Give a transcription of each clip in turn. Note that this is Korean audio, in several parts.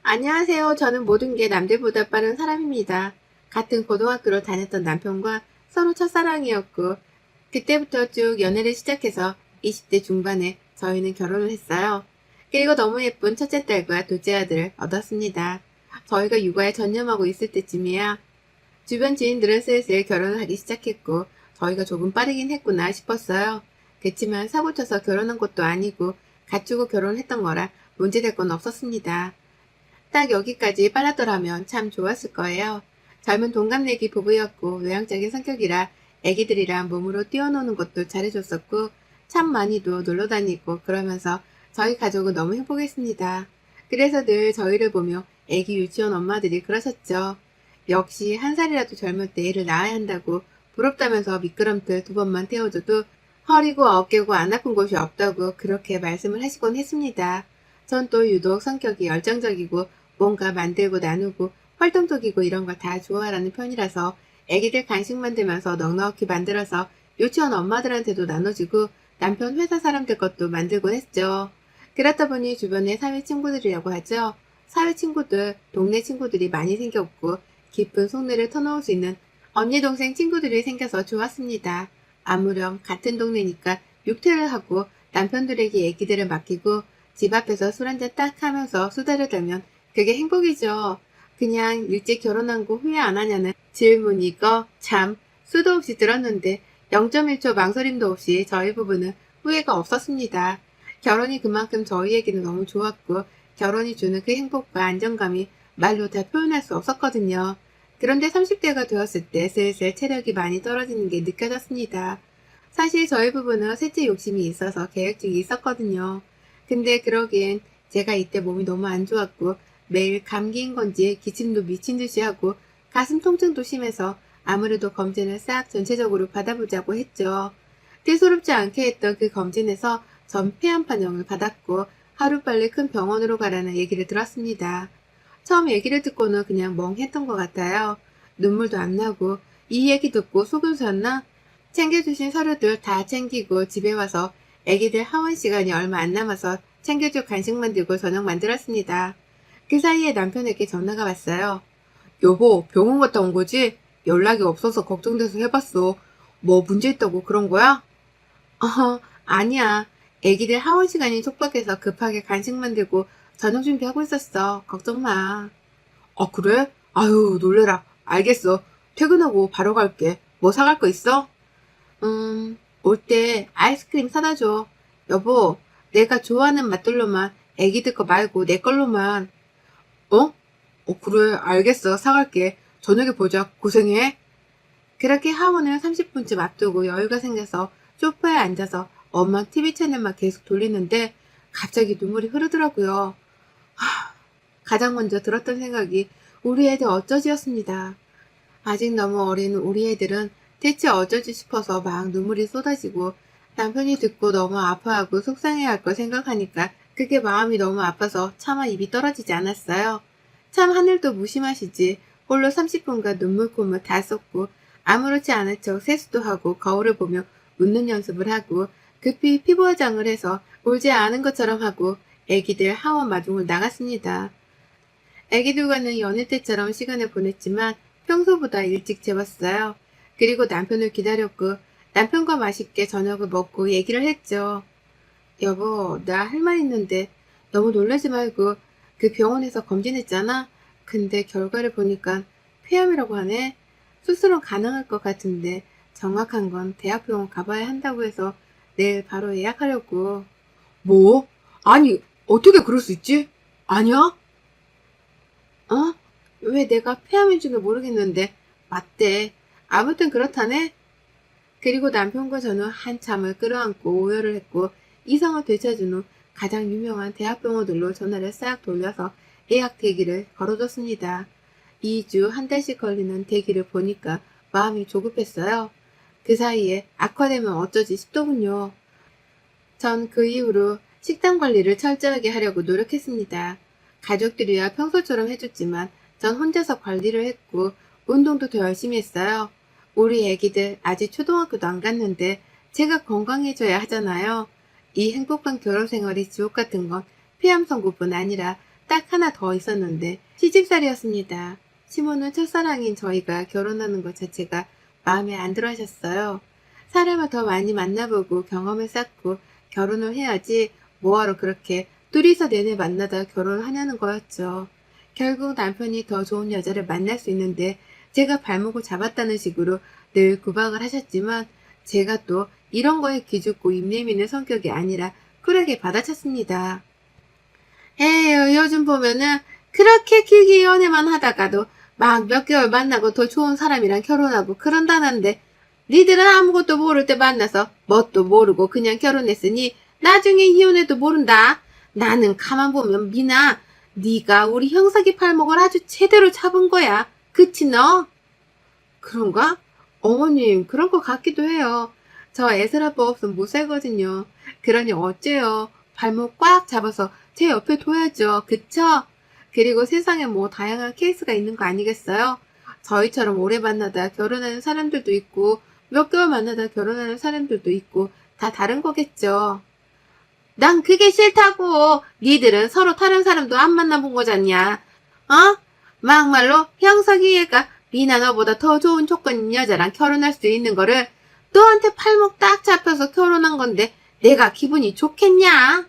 안녕하세요. 저는 모든 게 남들보다 빠른 사람입니다. 같은 고등학교로 다녔던 남편과 서로 첫사랑이었고, 그때부터 쭉 연애를 시작해서 20대 중반에 저희는 결혼을 했어요. 그리고 너무 예쁜 첫째 딸과 둘째 아들을 얻었습니다. 저희가 육아에 전념하고 있을 때쯤이야. 주변 지인들은 슬슬 결혼을 하기 시작했고, 저희가 조금 빠르긴 했구나 싶었어요. 그치만 사고 쳐서 결혼한 것도 아니고, 갖추고 결혼했던 거라 문제될 건 없었습니다. 딱 여기까지 빨랐더라면 참 좋았을 거예요. 젊은 동갑내기 부부였고 외향적인 성격이라 애기들이랑 몸으로 뛰어노는 것도 잘해줬었고 참 많이도 놀러 다니고 그러면서 저희 가족은 너무 행복했습니다. 그래서 늘 저희를 보며 애기 유치원 엄마들이 그러셨죠. 역시 한 살이라도 젊을 때 애를 낳아야 한다고 부럽다면서 미끄럼틀 2번만 태워줘도 허리고 어깨고 안 아픈 곳이 없다고 그렇게 말씀을 하시곤 했습니다. 전 또 유독 성격이 열정적이고 뭔가 만들고 나누고 활동적이고 이런 걸 다 좋아하라는 편이라서 애기들 간식 만들면서 넉넉히 만들어서 유치원 엄마들한테도 나눠주고 남편 회사 사람들 것도 만들곤 했죠. 그렇다 보니 주변에 사회 친구들이라고 하죠. 사회 친구들, 동네 친구들이 많이 생겼고 깊은 속내를 터놓을 수 있는 언니 동생 친구들이 생겨서 좋았습니다. 아무렴 같은 동네니까 육퇴를 하고 남편들에게 애기들을 맡기고 집 앞에서 술 한잔 딱 하면서 수다를 떨면 그게 행복이죠. 그냥 일찍 결혼한 거 후회 안 하냐는 질문이 참 수도 없이 들었는데 0.1초 망설임도 없이 저희 부부는 후회가 없었습니다. 결혼이 그만큼 저희에게는 너무 좋았고 결혼이 주는 그 행복과 안정감이 말로 다 표현할 수 없었거든요. 그런데 30대가 되었을 때 슬슬 체력이 많이 떨어지는 게 느껴졌습니다. 사실 저희 부부는 셋째 욕심이 있어서 계획중이 있었거든요. 근데 그러기엔 제가 이때 몸이 너무 안 좋았고 매일 감기인 건지 기침도 미친 듯이 하고 가슴 통증도 심해서 아무래도 검진을 싹 전체적으로 받아보자고 했죠. 대수롭지 않게 했던 그 검진에서 전 폐암 판정을 받았고 하루빨리 큰 병원으로 가라는 얘기를 들었습니다. 처음 얘기를 듣고는 그냥 멍했던 것 같아요. 눈물도 안 나고 이 얘기 듣고 속을 샀나? 챙겨주신 서류들 다 챙기고 집에 와서 애기들 하원 시간이 얼마 안 남아서 챙겨줄 간식 만들고 저녁 만들었습니다. 그 사이에 남편에게 전화가 왔어요. 여보, 병원 갔다 온 거지? 연락이 없어서 걱정돼서 해봤어. 뭐 문제 있다고 그런 거야? 아니야. 애기들 하원 시간이 촉박해서 급하게 간식 만들고 저녁 준비하고 있었어. 걱정 마. 아, 그래? 아유, 놀래라. 알겠어. 퇴근하고 바로 갈게. 뭐 사갈 거 있어? 올 때 아이스크림 사다 줘. 여보, 내가 좋아하는 맛들로만, 애기들 거 말고 내 걸로만. 어? 그래. 알겠어. 사갈게. 저녁에 보자. 고생해. 그렇게 하원을 30분쯤 앞두고 여유가 생겨서 소파에 앉아서 엄마 TV 채널만 계속 돌리는데 갑자기 눈물이 흐르더라고요. 가장 먼저 들었던 생각이 우리 애들 어쩌지였습니다. 아직 너무 어린 우리 애들은 대체 어쩌지 싶어서 막 눈물이 쏟아지고 남편이 듣고 너무 아파하고 속상해할 걸 생각하니까 그게 마음이 너무 아파서 차마 입이 떨어지지 않았어요. 참 하늘도 무심하시지. 홀로 30분간 눈물콧물 다 쏟고 아무렇지 않은 척 세수도 하고 거울을 보며 웃는 연습을 하고 급히 피부 화장을 해서 울지 않은 것처럼 하고 애기들 하원 마중을 나갔습니다. 애기들과는 연애 때처럼 시간을 보냈지만 평소보다 일찍 재웠어요. 그리고 남편을 기다렸고 남편과 맛있게 저녁을 먹고 얘기를 했죠. 여보, 나 할 말 있는데 너무 놀라지 말고 그 병원에서 검진했잖아? 근데 결과를 보니까 폐암이라고 하네? 수술은 가능할 것 같은데 정확한 건 대학병원 가봐야 한다고 해서 내일 바로 예약하려고. 뭐? 아니, 어떻게 그럴 수 있지? 아니야? 어? 왜 내가 폐암인지는 모르겠는데 맞대. 아무튼 그렇다네. 그리고 남편과 저는 한참을 끌어안고 오열을 했고 이성을 되찾은 후 가장 유명한 대학병원들로 전화를 싹 돌려서 예약 대기를 걸어줬습니다. 2주 한 달씩 걸리는 대기를 보니까 마음이 조급했어요. 그 사이에 악화되면 어쩌지 싶더군요. 전 그 이후로 식단 관리를 철저하게 하려고 노력했습니다. 가족들이야 평소처럼 해줬지만 전 혼자서 관리를 했고 운동도 더 열심히 했어요. 우리 애기들 아직 초등학교도 안 갔는데 제가 건강해져야 하잖아요. 이 행복한 결혼 생활이 지옥 같은 건 폐암 선고뿐 아니라 딱 하나 더 있었는데 시집살이였습니다. 시모는 첫사랑인 저희가 결혼하는 것 자체가 마음에 안 들어 하셨어요. 사람을 더 많이 만나보고 경험을 쌓고 결혼을 해야지 뭐하러 그렇게 둘이서 내내 만나다 결혼하냐는 거였죠. 결국 남편이 더 좋은 여자를 만날 수 있는데 제가 발목을 잡았다는 식으로 늘 구박을 하셨지만 제가 또 이런 거에 기죽고 입 내미는 성격이 아니라 쿨하게 받아쳤습니다. 에휴, 요즘 보면은 그렇게 길게 연애만 하다가도 막 몇 개월 만나고 더 좋은 사람이랑 결혼하고 그런다는데 니들은 아무것도 모를 때 만나서 뭣도 모르고 그냥 결혼했으니 나중에 이혼해도 모른다. 나는 가만 보면 미나 네가 우리 형석이 팔목을 아주 제대로 잡은 거야. 그치 너? 그런가? 어머님 그런 것 같기도 해요. 저 애슬아빠 없으면 못 살거든요. 그러니 어째요. 발목 꽉 잡아서 제 옆에 둬야죠. 그쵸? 그리고 세상에 뭐 다양한 케이스가 있는 거 아니겠어요? 저희처럼 오래 만나다 결혼하는 사람들도 있고 몇 개월 만나다 결혼하는 사람들도 있고 다 다른 거겠죠. 난 그게 싫다고. 니들은 서로 다른 사람도 안 만나본 거잖냐. 어? 막말로 형석이 얘가 미나 너보다 더 좋은 조건인 여자랑 결혼할 수 있는 거를 너한테 팔목 딱 잡혀서 결혼한 건데 내가 기분이 좋겠냐?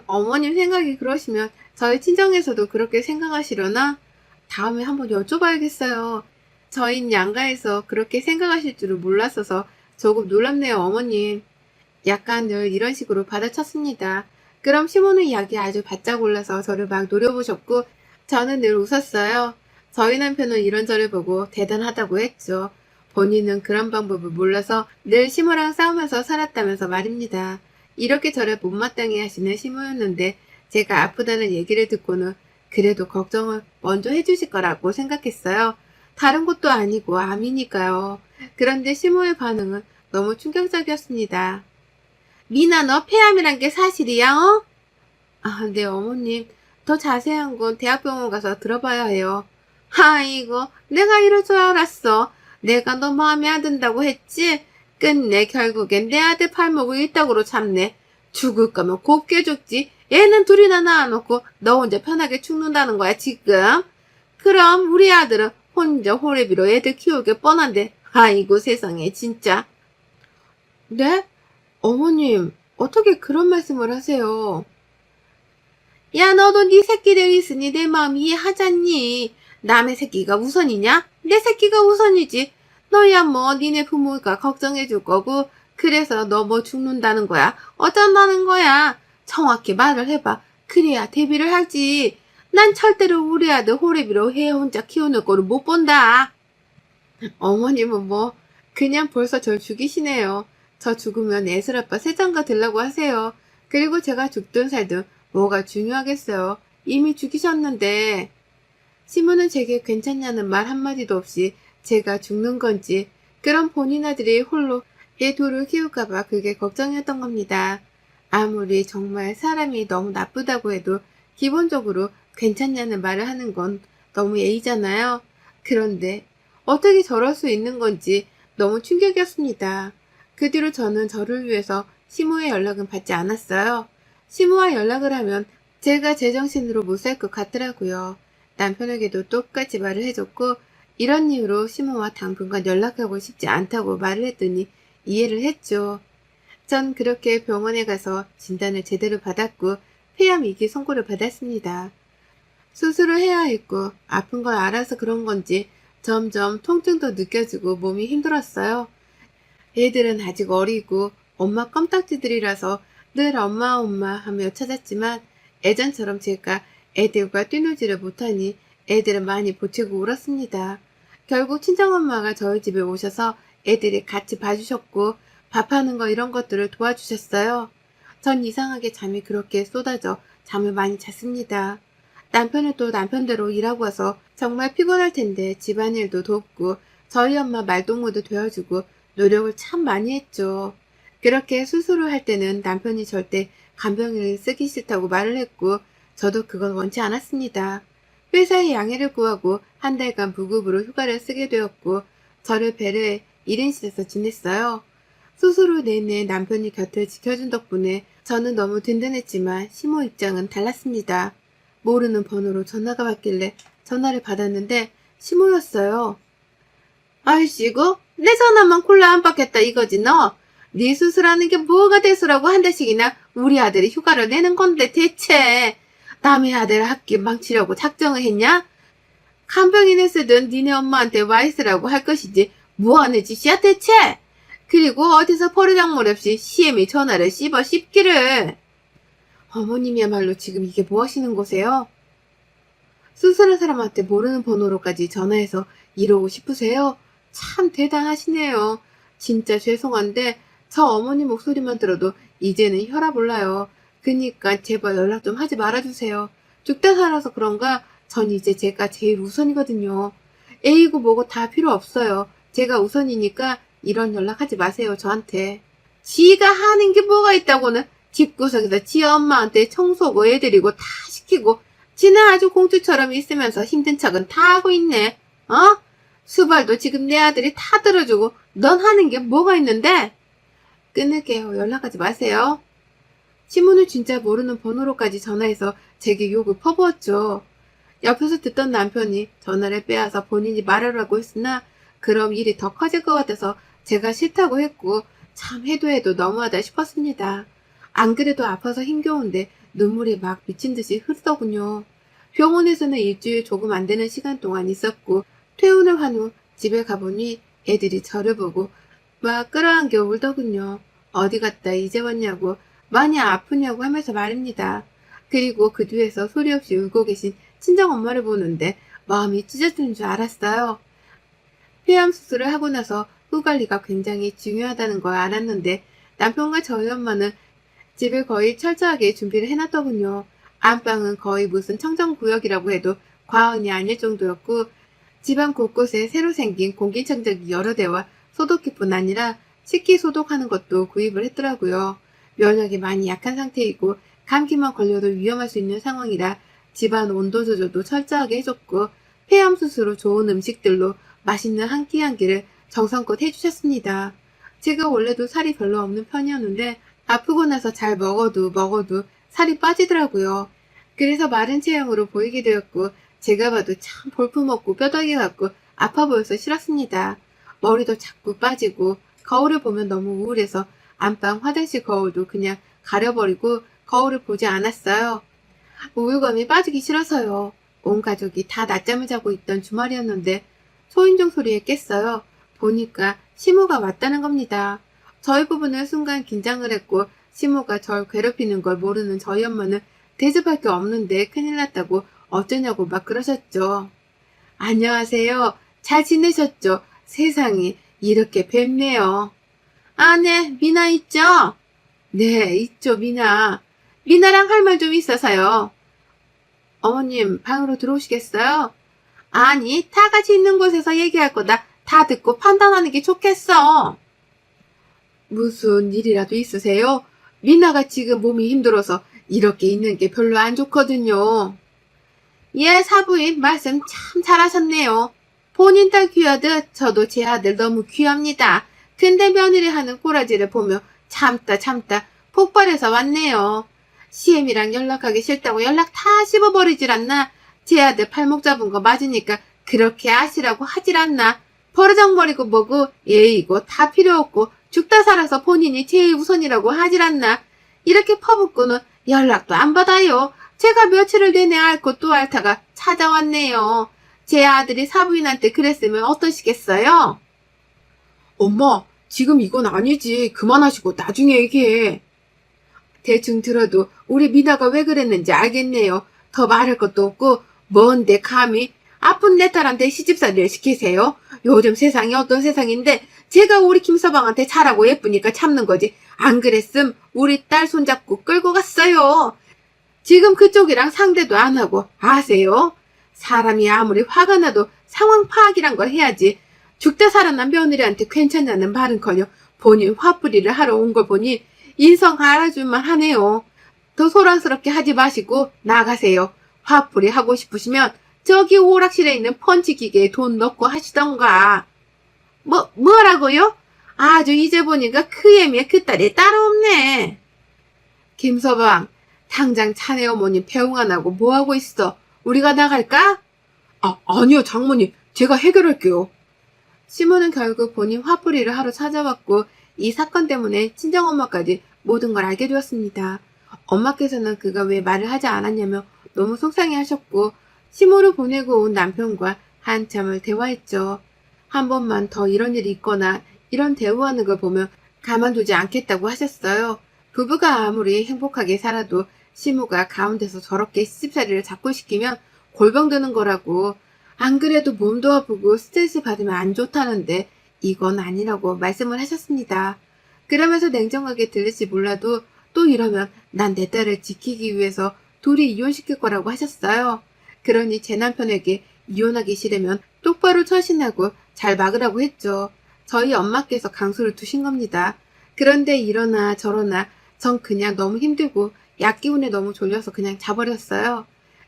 어머님 생각이 그러시면 저희 친정에서도 그렇게 생각하시려나? 다음에 한번 여쭤봐야겠어요. 저희는 양가에서 그렇게 생각하실 줄을 몰랐어서 조금 놀랍네요, 어머님. 약간 늘 이런 식으로 받아쳤습니다. 그럼 시모는 약이 아주 바짝 올라서 저를 막 노려보셨고 저는 늘 웃었어요. 저희 남편은 이런 저를 보고 대단하다고 했죠. 본인은 그런 방법을 몰라서 늘 시모랑 싸우면서 살았다면서 말입니다. 이렇게 저를 못마땅해 하시는 시모였는데 제가 아프다는 얘기를 듣고는 그래도 걱정을 먼저 해주실 거라고 생각했어요. 다른 것도 아니고 암이니까요. 그런데 시모의 반응은 너무 충격적이었습니다. 미나 너 폐암이란 게 사실이야 어? 아, 네 어머님. 더 자세한 건 대학병원 가서 들어봐야 해요. 아이고 내가 이럴 줄 알았어. 내가 너 마음에 안 든다고 했지? 끝내 결국엔 내 아들 팔목을 일당으로 잡네. 죽을 거면 곱게 죽지. 애는 둘이나 낳아놓고 너 혼자 편하게 죽는다는 거야 지금. 그럼 우리 아들은 혼자 호래비로 애들 키우게 뻔한데 아이고 세상에 진짜. 네? 어머님 어떻게 그런 말씀을 하세요? 야 너도 네 새끼들 있으니 내 마음 이해하잖니. 남의 새끼가 우선이냐? 내 새끼가 우선이지. 너야 뭐 니네 부모가 걱정해줄 거고 그래서 너 뭐 죽는다는 거야? 어쩐다는 거야? 정확히 말을 해봐. 그래야 대비를 하지. 난 절대로 우리 아들 호래비로 해 혼자 키우는 거를 못 본다. 어머님은 뭐 그냥 벌써 절 죽이시네요. 저 죽으면 애슬아빠 새장가 들라고 하세요. 그리고 제가 죽든 살든 뭐가 중요하겠어요. 이미 죽이셨는데. 시모는 제게 괜찮냐는 말 한마디도 없이 제가 죽는 건지 그럼 본인 아들이 홀로 애 둘을 키울까봐 그게 걱정이었던 겁니다. 아무리 정말 사람이 너무 나쁘다고 해도 기본적으로 괜찮냐는 말을 하는 건 너무 예의잖아요. 그런데 어떻게 저럴 수 있는 건지 너무 충격이었습니다. 그 뒤로 저는 저를 위해서 시모의 연락은 받지 않았어요. 시모와 연락을 하면 제가 제정신으로 못 살 것 같더라고요. 남편에게도 똑같이 말을 해줬고 이런 이유로 시모와 당분간 연락하고 싶지 않다고 말을 했더니 이해를 했죠. 전 그렇게 병원에 가서 진단을 제대로 받았고 폐암 2기 선고를 받았습니다. 수술을 해야 했고 아픈 걸 알아서 그런 건지 점점 통증도 느껴지고 몸이 힘들었어요. 애들은 아직 어리고 엄마 껌딱지들이라서 늘 엄마 엄마 하며 찾았지만 예전처럼 제가 애들과 뛰놀지를 못하니 애들은 많이 보채고 울었습니다. 결국 친정엄마가 저희 집에 오셔서 애들이 같이 봐주셨고 밥하는 거 이런 것들을 도와주셨어요. 전 이상하게 잠이 그렇게 쏟아져 잠을 많이 잤습니다. 남편은 또 남편대로 일하고 와서 정말 피곤할 텐데 집안일도 돕고 저희 엄마 말동무도 되어주고 노력을 참 많이 했죠. 그렇게 수술을 할 때는 남편이 절대 간병인을 쓰기 싫다고 말을 했고 저도 그건 원치 않았습니다. 회사에 양해를 구하고 한 달간 무급으로 휴가를 쓰게 되었고 저를 배려해 1인실에서 지냈어요. 수술 후 내내 남편이 곁을 지켜준 덕분에 저는 너무 든든했지만 시모 입장은 달랐습니다. 모르는 번호로 전화가 왔길래 전화를 받았는데 시모였어요. 아이씨고 내 전화만 콜라 안 받겠다 이거지 너. 네 수술하는 게 뭐가 대수라고 한 달씩이나 우리 아들이 휴가를 내는 건데 대체 남의 아들 학기 망치려고 작정을 했냐? 간병인을 쓰든 니네 엄마한테 와 있으라고 할 것이지 뭐하는 짓이야 대체? 그리고 어디서 버르장머리 없이 CM이 전화를 씹기를. 어머님이야말로 지금 이게 뭐 하시는 거세요? 수술한 사람한테 모르는 번호로까지 전화해서 이러고 싶으세요? 참 대단하시네요. 진짜 죄송한데 저 어머니 목소리만 들어도 이제는 혈압 올라요. 그니까 제발 연락 좀 하지 말아주세요. 죽다 살아서 그런가 전 이제 제가 제일 우선이거든요. A고 뭐고 다 필요 없어요. 제가 우선이니까 이런 연락하지 마세요 저한테. 지가 하는 게 뭐가 있다고는 집구석에서 지 엄마한테 청소고 애들이고 다 시키고 지는 아주 공주처럼 있으면서 힘든 척은 다 하고 있네. 어? 수발도 지금 내 아들이 다 들어주고 넌 하는 게 뭐가 있는데? 끊을게요. 연락하지 마세요. 시모는 진짜 모르는 번호로까지 전화해서 제게 욕을 퍼부었죠. 옆에서 듣던 남편이 전화를 빼앗아 본인이 말하라고 했으나 그럼 일이 더 커질 것 같아서 제가 싫다고 했고 참 해도 너무하다 싶었습니다. 안 그래도 아파서 힘겨운데 눈물이 막 미친 듯이 흐르더군요. 병원에서는 일주일 조금 안 되는 시간 동안 있었고 퇴원을 한 후 집에 가보니 애들이 저를 보고 막 끌어안겨 울더군요. 어디 갔다 이제 왔냐고 많이 아프냐고 하면서 말입니다. 그리고 그 뒤에서 소리 없이 울고 계신 친정엄마를 보는데 마음이 찢어지는 줄 알았어요. 폐암 수술을 하고 나서 후 관리가 굉장히 중요하다는 걸 알았는데 남편과 저희 엄마는 집을 거의 철저하게 준비를 해놨더군요. 안방은 거의 무슨 청정구역이라고 해도 과언이 아닐 정도였고 집안 곳곳에 새로 생긴 공기청정기 여러 대와 소독기뿐 아니라 식기 소독하는 것도 구입을 했더라고요. 면역이 많이 약한 상태이고 감기만 걸려도 위험할 수 있는 상황이라 집안 온도 조절도 철저하게 해줬고 폐암 수술로 좋은 음식들로 맛있는 한 끼 한 끼를 정성껏 해주셨습니다. 제가 원래도 살이 별로 없는 편이었는데 아프고 나서 잘 먹어도 살이 빠지더라고요. 그래서 마른 체형으로 보이게 되었고 제가 봐도 참 볼품없고 뼈다귀 같고 아파 보여서 싫었습니다. 머리도 자꾸 빠지고 거울을 보면 너무 우울해서 안방 화장실 거울도 그냥 가려버리고 거울을 보지 않았어요. 우울감이 빠지기 싫어서요. 온 가족이 다 낮잠을 자고 있던 주말이었는데 초인종 소리에 깼어요. 보니까 시모가 왔다는 겁니다. 저희 부부는 순간 긴장을 했고 시모가 절 괴롭히는 걸 모르는 저희 엄마는 대접할 게 없는데 큰일 났다고 어쩌냐고 막 그러셨죠. 안녕하세요. 잘 지내셨죠? 세상에 이렇게 뵙네요. 아, 네. 미나 있죠? 네, 있죠, 미나. 미나랑 할 말 좀 있어서요. 어머님, 방으로 들어오시겠어요? 아니, 다 같이 있는 곳에서 얘기할 거다. 다 듣고 판단하는 게 좋겠어. 무슨 일이라도 있으세요? 미나가 지금 몸이 힘들어서 이렇게 있는 게 별로 안 좋거든요. 예, 사부인 말씀 참 잘하셨네요. 본인 딸 귀하듯 저도 제 아들 너무 귀합니다. 근데 며느리 하는 꼬라지를 보며 참다 폭발해서 왔네요. CM이랑 연락하기 싫다고 연락 다 씹어버리질 않나? 제 아들 팔목 잡은 거 맞으니까 그렇게 아시라고 하질 않나? 버르장머리고 뭐고 예의고 다 필요 없고 죽다 살아서 본인이 제일 우선이라고 하질 않나? 이렇게 퍼붓고는 연락도 안 받아요. 제가 며칠을 내내 앓고 또 앓다가 찾아왔네요. 제 아들이 사부인한테 그랬으면 어떠시겠어요? 엄마, 지금 이건 아니지. 그만하시고 나중에 얘기해. 대충 들어도 우리 미나가 왜 그랬는지 알겠네요. 더 말할 것도 없고 뭔데 감히 아픈 내 딸한테 시집살이를 시키세요? 요즘 세상이 어떤 세상인데 제가 우리 김서방한테 잘하고 예쁘니까 참는 거지. 안 그랬음 우리 딸 손잡고 끌고 갔어요. 지금 그쪽이랑 상대도 안 하고 아세요? 사람이 아무리 화가 나도 상황 파악이란 걸 해야지. 죽다 살아난 며느리한테 괜찮냐는 말은커녕 본인 화풀이를 하러 온 걸 보니 인성 알아줄만 하네요. 더 소란스럽게 하지 마시고 나가세요. 화풀이 하고 싶으시면 저기 오락실에 있는 펀치 기계에 돈 넣고 하시던가. 뭐라고요? 아주 이제 보니까 그 애미의 그 딸이 따로 없네. 김서방, 당장 자네 어머님 배웅 안 하고 뭐하고 있어? 우리가 나갈까? 아니요, 장모님. 제가 해결할게요. 시모는 결국 본인 화풀이를 하러 찾아왔고 이 사건 때문에 친정엄마까지 모든 걸 알게 되었습니다. 엄마께서는 그가 왜 말을 하지 않았냐며 너무 속상해 하셨고 시모를 보내고 온 남편과 한참을 대화했죠. 한 번만 더 이런 일이 있거나 이런 대우하는 걸 보면 가만두지 않겠다고 하셨어요. 부부가 아무리 행복하게 살아도 시모가 가운데서 저렇게 시집살이를 자꾸 시키면 골병 드는 거라고. 안 그래도 몸도 아프고 스트레스 받으면 안 좋다는데 이건 아니라고 말씀을 하셨습니다. 그러면서 냉정하게 들릴지 몰라도 또 이러면 난 내 딸을 지키기 위해서 둘이 이혼시킬 거라고 하셨어요. 그러니 제 남편에게 이혼하기 싫으면 똑바로 처신하고 잘 막으라고 했죠. 저희 엄마께서 강수를 두신 겁니다. 그런데 이러나 저러나 전 그냥 너무 힘들고 약기운에 너무 졸려서 그냥 자버렸어요.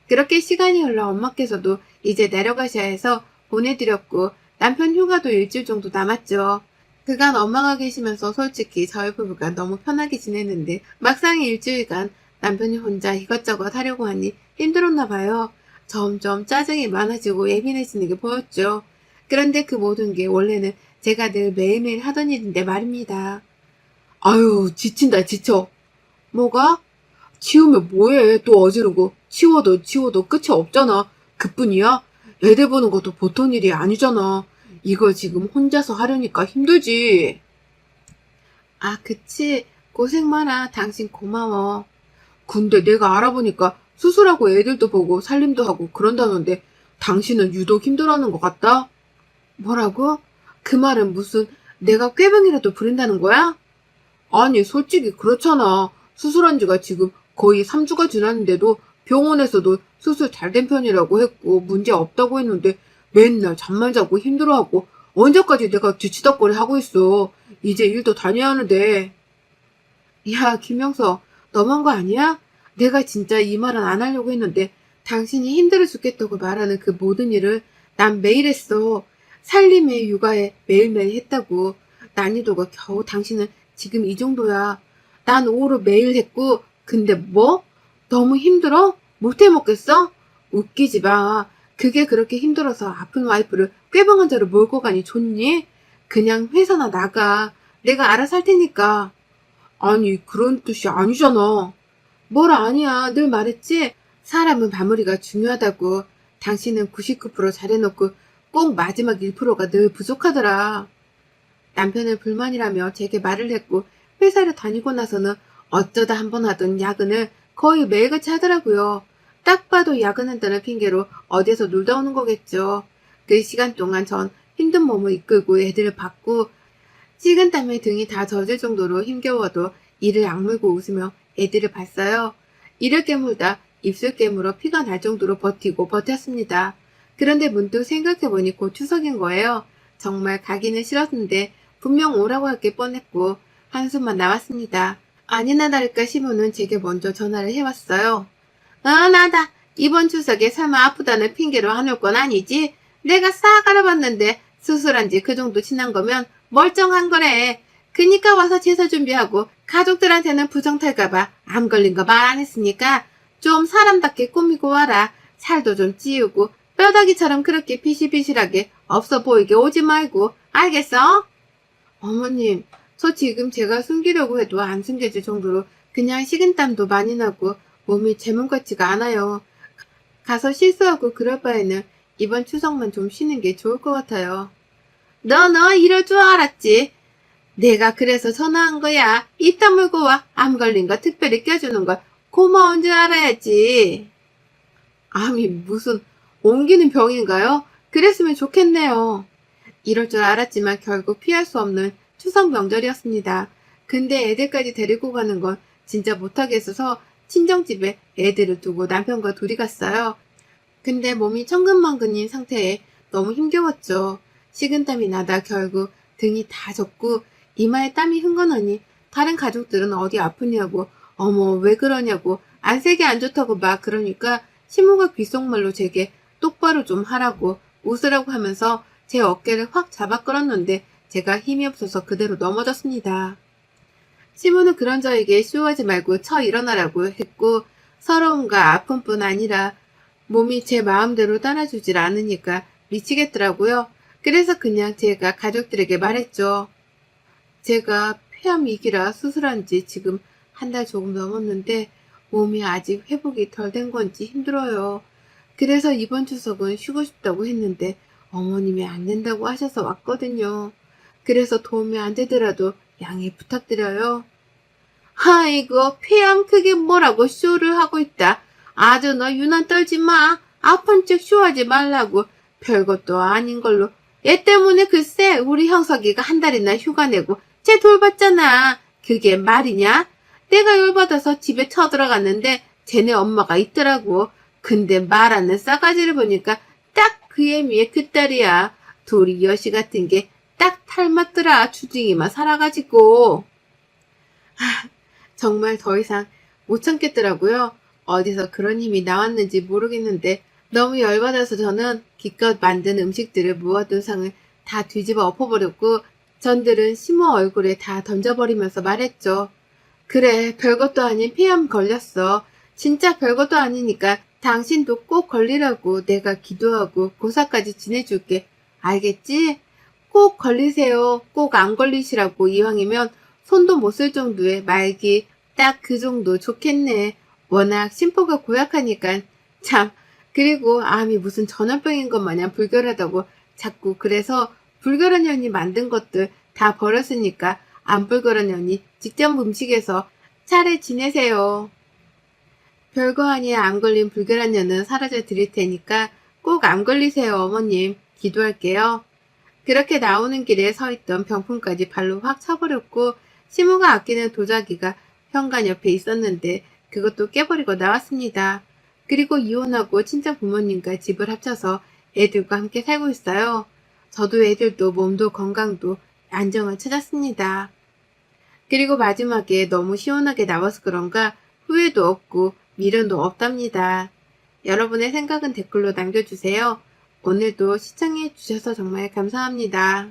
그렇게 시간이 흘러 엄마께서도 이제 내려가셔야 해서 보내드렸고 남편 휴가도 일주일 정도 남았죠. 그간 엄마가 계시면서 솔직히 저희 부부가 너무 편하게 지냈는데 막상 일주일간 남편이 혼자 이것저것 하려고 하니 힘들었나 봐요. 점점 짜증이 많아지고 예민해지는 게 보였죠. 그런데 그 모든 게 원래는 제가 늘 매일매일 하던 일인데 말입니다. 아유, 지친다, 지쳐. 뭐가? 치우면 뭐해? 또 어지르고. 치워도 끝이 없잖아. 그뿐이야? 애들 보는 것도 보통 일이 아니잖아. 이걸 지금 혼자서 하려니까 힘들지. 그치. 고생 많아. 당신 고마워. 근데 내가 알아보니까 수술하고 애들도 보고 살림도 하고 그런다는데 당신은 유독 힘들어하는 것 같다? 뭐라고? 그 말은 무슨 내가 꾀병이라도 부린다는 거야? 아니, 솔직히 그렇잖아. 수술한 지가 지금 거의 3주가 지났는데도 병원에서도 수술 잘 된 편이라고 했고 문제 없다고 했는데 맨날 잠만 자고 힘들어하고 언제까지 내가 뒤치다꺼리 하고 있어. 이제 일도 다녀야 하는데. 야, 김영서, 너무한 거 아니야? 내가 진짜 이 말은 안 하려고 했는데 당신이 힘들어 죽겠다고 말하는 그 모든 일을 난 매일 했어. 살림에 육아에 매일매일 했다고. 난이도가 겨우 당신은 지금 이 정도야. 난 오후로 매일 했고 근데 뭐? 너무 힘들어? 못 해먹겠어? 웃기지 마. 그게 그렇게 힘들어서 아픈 와이프를 꾀병 환자로 몰고 가니 좋니? 그냥 회사나 나가. 내가 알아서 할 테니까. 아니, 그런 뜻이 아니잖아. 뭘 아니야. 늘 말했지? 사람은 마무리가 중요하다고. 당신은 99% 잘해놓고 꼭 마지막 1%가 늘 부족하더라. 남편은 불만이라며 제게 말을 했고 회사를 다니고 나서는 어쩌다 한번 하던 야근을 거의 매일같이 하더라고요. 딱 봐도 야근한다는 핑계로 어디에서 놀다 오는 거겠죠. 그 시간 동안 전 힘든 몸을 이끌고 애들을 봤고 식은땀에 등이 다 젖을 정도로 힘겨워도 이를 악물고 웃으며 애들을 봤어요. 이를 깨물다 입술 깨물어 피가 날 정도로 버티고 버텼습니다. 그런데 문득 생각해보니 곧 추석인 거예요. 정말 가기는 싫었는데 분명 오라고 할 게 뻔했고 한숨만 나왔습니다. 아니나 다를까 시모는 제게 먼저 전화를 해왔어요. 나다. 이번 추석에 설마 아프다는 핑계로 안 올 건 아니지? 내가 싹 알아봤는데 수술한 지 그 정도 지난 거면 멀쩡한 거래. 그니까 와서 제사 준비하고 가족들한테는 부정 탈까봐 암 걸린 거 말 안 했으니까 좀 사람답게 꾸미고 와라. 살도 좀 찌우고 뼈다귀처럼 그렇게 비실비실하게 없어 보이게 오지 말고 알겠어? 어머님, 저 지금 제가 숨기려고 해도 안 숨겨질 정도로 그냥 식은땀도 많이 나고 몸이 제 몸 같지가 않아요. 가서 실수하고 그럴 바에는 이번 추석만 좀 쉬는 게 좋을 것 같아요. 너 이럴 줄 알았지? 내가 그래서 전화한 거야. 입 다물고 와. 암 걸린 거 특별히 껴주는 걸 고마운 줄 알아야지. 암이 무슨 옮기는 병인가요? 그랬으면 좋겠네요. 이럴 줄 알았지만 결국 피할 수 없는 추석 명절이었습니다. 근데 애들까지 데리고 가는 건 진짜 못하겠어서 친정집에 애들을 두고 남편과 둘이 갔어요. 근데 몸이 천근만근인 상태에 너무 힘겨웠죠. 식은땀이 나다 결국 등이 다 젖고 이마에 땀이 흥건하니 다른 가족들은 어디 아프냐고 어머 왜 그러냐고 안색이 안 좋다고 막 그러니까 시모가 귓속말로 제게 똑바로 좀 하라고 웃으라고 하면서 제 어깨를 확 잡아 끌었는데 제가 힘이 없어서 그대로 넘어졌습니다. 시모는 그런 저에게 쇼하지 말고 일어나라고 했고 서러움과 아픔뿐 아니라 몸이 제 마음대로 따라주질 않으니까 미치겠더라고요. 그래서 그냥 제가 가족들에게 말했죠. 제가 폐암위기라 수술한 지 지금 한 달 조금 넘었는데 몸이 아직 회복이 덜 된 건지 힘들어요. 그래서 이번 추석은 쉬고 싶다고 했는데 어머님이 안 된다고 하셔서 왔거든요. 그래서 도움이 안 되더라도 양해 부탁드려요. 아이고, 폐암 그게 뭐라고 쇼를 하고 있다. 아주 너 유난 떨지 마. 아픈 척 쇼하지 말라고. 별것도 아닌 걸로. 얘 때문에 글쎄 우리 형석이가 한 달이나 휴가 내고 쟤 돌봤잖아. 그게 말이냐? 내가 열받아서 집에 쳐들어갔는데 쟤네 엄마가 있더라고. 근데 말하는 싸가지를 보니까 딱 그 애미의 그 딸이야. 둘이 여시 같은 게 딱 닮았더라. 주둥이만 살아가지고. 정말 더 이상 못 참겠더라고요. 어디서 그런 힘이 나왔는지 모르겠는데 너무 열받아서 저는 기껏 만든 음식들을 모아둔 상을 다 뒤집어 엎어버렸고 전들은 시모 얼굴에 다 던져버리면서 말했죠. 그래, 별것도 아닌 폐암 걸렸어. 진짜 별것도 아니니까 당신도 꼭 걸리라고 내가 기도하고 고사까지 지내줄게. 알겠지? 꼭 걸리세요. 꼭 안 걸리시라고 이왕이면 손도 못 쓸 정도의 말기 딱 그 정도 좋겠네. 워낙 심포가 고약하니까 참. 그리고 암이 무슨 전염병인 것 마냥 불결하다고 자꾸 그래서 불결한 년이 만든 것들 다 버렸으니까 안 불결한 년이 직접 음식에서 차례 지내세요. 별거 아니야 안 걸린 불결한 년은 사라져 드릴 테니까 꼭 안 걸리세요 어머님. 기도할게요. 그렇게 나오는 길에 서 있던 병풍까지 발로 확 차버렸고 시모가 아끼는 도자기가 현관 옆에 있었는데 그것도 깨버리고 나왔습니다. 그리고 이혼하고 친정 부모님과 집을 합쳐서 애들과 함께 살고 있어요. 저도 애들도 몸도 건강도 안정을 찾았습니다. 그리고 마지막에 너무 시원하게 나와서 그런가 후회도 없고 미련도 없답니다. 여러분의 생각은 댓글로 남겨주세요. 오늘도 시청해 주셔서 정말 감사합니다.